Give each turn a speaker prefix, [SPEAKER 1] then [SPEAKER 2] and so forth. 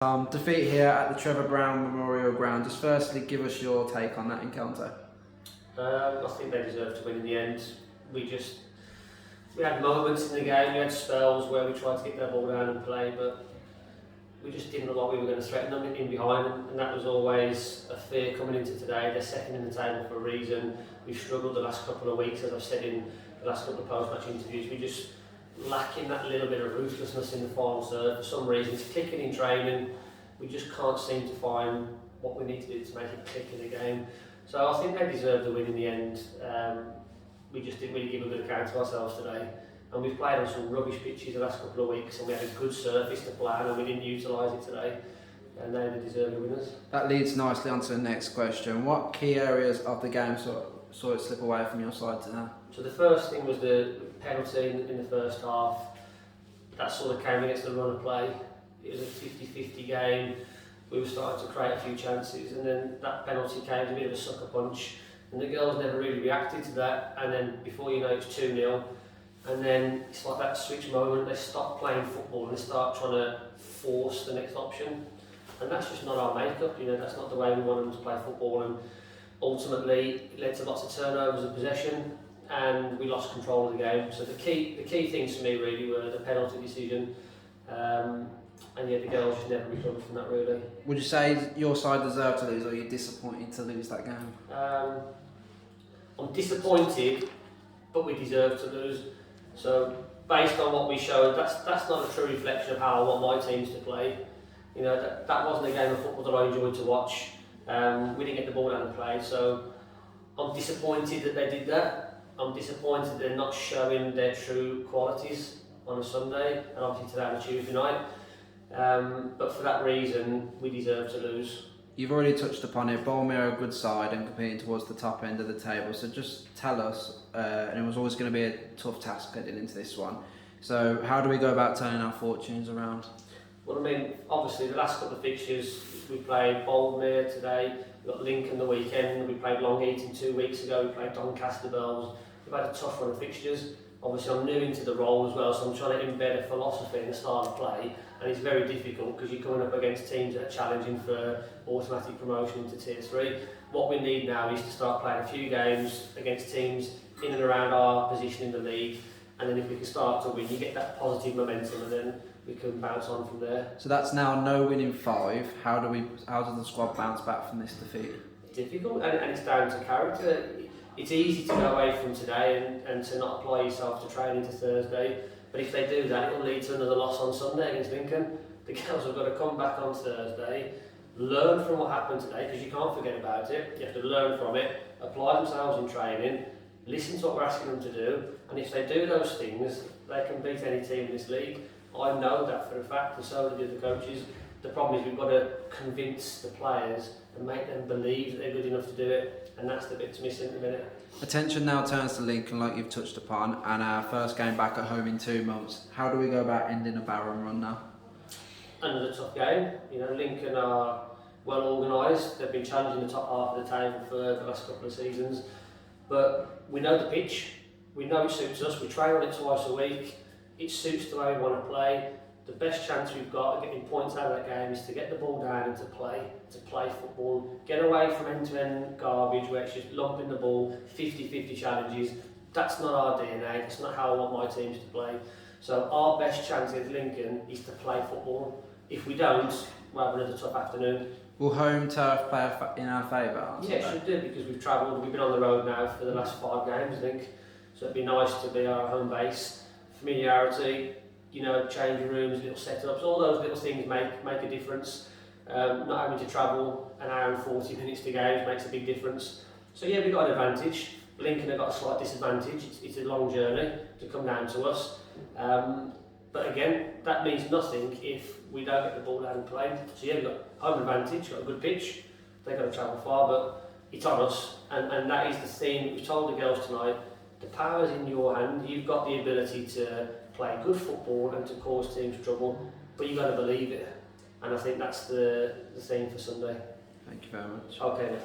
[SPEAKER 1] Defeat here at the Trevor Brown Memorial Ground. Just firstly, give us your take on that encounter.
[SPEAKER 2] I think they deserved to win in the end. We had moments in the game, we had spells where we tried to get their ball down and play, but we just didn't look like we were going to threaten them in behind, and that was always a fear coming into today. They're second in the table for a reason. We've struggled the last couple of weeks, as I've said in the last couple of post-match interviews. We just lacking that little bit of ruthlessness in the final third. For some reason, it's clicking in training. We just can't seem to find what we need to do to make it click in the game. So I think they deserved the win in the end. We just didn't really give a good account of ourselves today. And we've played on some rubbish pitches the last couple of weeks, and we had a good surface to play on, and we didn't utilise it today. And they're the deserving winners.
[SPEAKER 1] That leads nicely on to the next question. What key areas of the game saw it slip away from your side today?
[SPEAKER 2] So the first thing was the penalty in the first half. That sort of came against the run of play. It was a 50-50 game. We were starting to create a few chances, and then that penalty came as a bit of a sucker punch. And the girls never really reacted to that. And then before you know, it's 2-0. And then it's like that switch moment. They stop playing football and they start trying to force the next option. And that's just not our makeup. You know, that's not the way we want them to play football. And ultimately, it led to lots of turnovers of possession, and we lost control of the game. So the key things for me really were the penalty decision, and yeah, the girls just never recovered from that really.
[SPEAKER 1] Would you say your side deserved to lose, or are you disappointed to lose that game?
[SPEAKER 2] I'm disappointed, but we deserved to lose. So based on what we showed, that's not a true reflection of how I want my teams to play. You know, that wasn't a game of football that I enjoyed to watch. We didn't get the ball down and play, so I'm disappointed that they did that. I'm disappointed they're not showing their true qualities on a Sunday, and obviously today on a Tuesday night. But for that reason, we deserve to lose.
[SPEAKER 1] You've already touched upon it. Boldmere are a good side and competing towards the top end of the table. So just tell us, and it was always going to be a tough task getting into this one. So how do we go about turning our fortunes around?
[SPEAKER 2] Well, I mean, obviously the last couple of fixtures, we played Boldmere today, we got Lincoln the weekend, we played Long Eaton 2 weeks ago, we played Doncaster Bells. We've had a tough run of fixtures. Obviously I'm new into the role as well, so I'm trying to embed a philosophy in the style of play, and it's very difficult because you're coming up against teams that are challenging for automatic promotion into Tier 3. What we need now is to start playing a few games against teams in and around our position in the league, and then if we can start to win, you get that positive momentum, and then we can bounce on from there.
[SPEAKER 1] So that's now no win in 5. How does the squad bounce back from this defeat?
[SPEAKER 2] Difficult, and it's down to character. It's easy to go away from today and to not apply yourself to training to Thursday, but if they do that, it will lead to another loss on Sunday against Lincoln. The girls have got to come back on Thursday, learn from what happened today, because you can't forget about it. You have to learn from it, apply themselves in training, listen to what we're asking them to do, and if they do those things, they can beat any team in this league. I know that for a fact, and so do the coaches. The problem is we've got to convince the players and make them believe that they're good enough to do it, and that's the bit that's missing at the minute.
[SPEAKER 1] Attention now turns to Lincoln, like you've touched upon, and our first game back at home in 2 months. How do we go about ending a barren run now?
[SPEAKER 2] Another tough game. You know, Lincoln are well organised. They've been challenging the top half of the table for the last couple of seasons, but we know the pitch. We know it suits us. We train on it twice a week. It suits the way we want to play. The best chance we've got of getting points out of that game is to get the ball down and to play football. Get away from end-to-end garbage where it's just lumping the ball, 50-50 challenges. That's not our DNA, that's not how I want my teams to play. So our best chance against Lincoln is to play football. If we don't, we'll have another tough afternoon.
[SPEAKER 1] Will home turf play in our favour?
[SPEAKER 2] Yeah, it should do, because we've travelled, we've been on the road now for the last 5 games, I think. So it'd be nice to be our home base. Familiarity, you know, changing rooms, little setups, all those little things make a difference. Not having to travel an hour and 40 minutes to games makes a big difference. So yeah, we've got an advantage. Lincoln have got a slight disadvantage. It's a long journey to come down to us. But again, that means nothing if we don't get the ball down and play. So yeah, we've got home advantage, got a good pitch. They've got to travel far, but it's on us. And that is the theme that we told the girls tonight. The power's in your hand. You've got the ability to play good football and to cause teams trouble, but you've got to believe it. And I think that's the theme for Sunday.
[SPEAKER 1] Thank you very much.
[SPEAKER 2] Okay.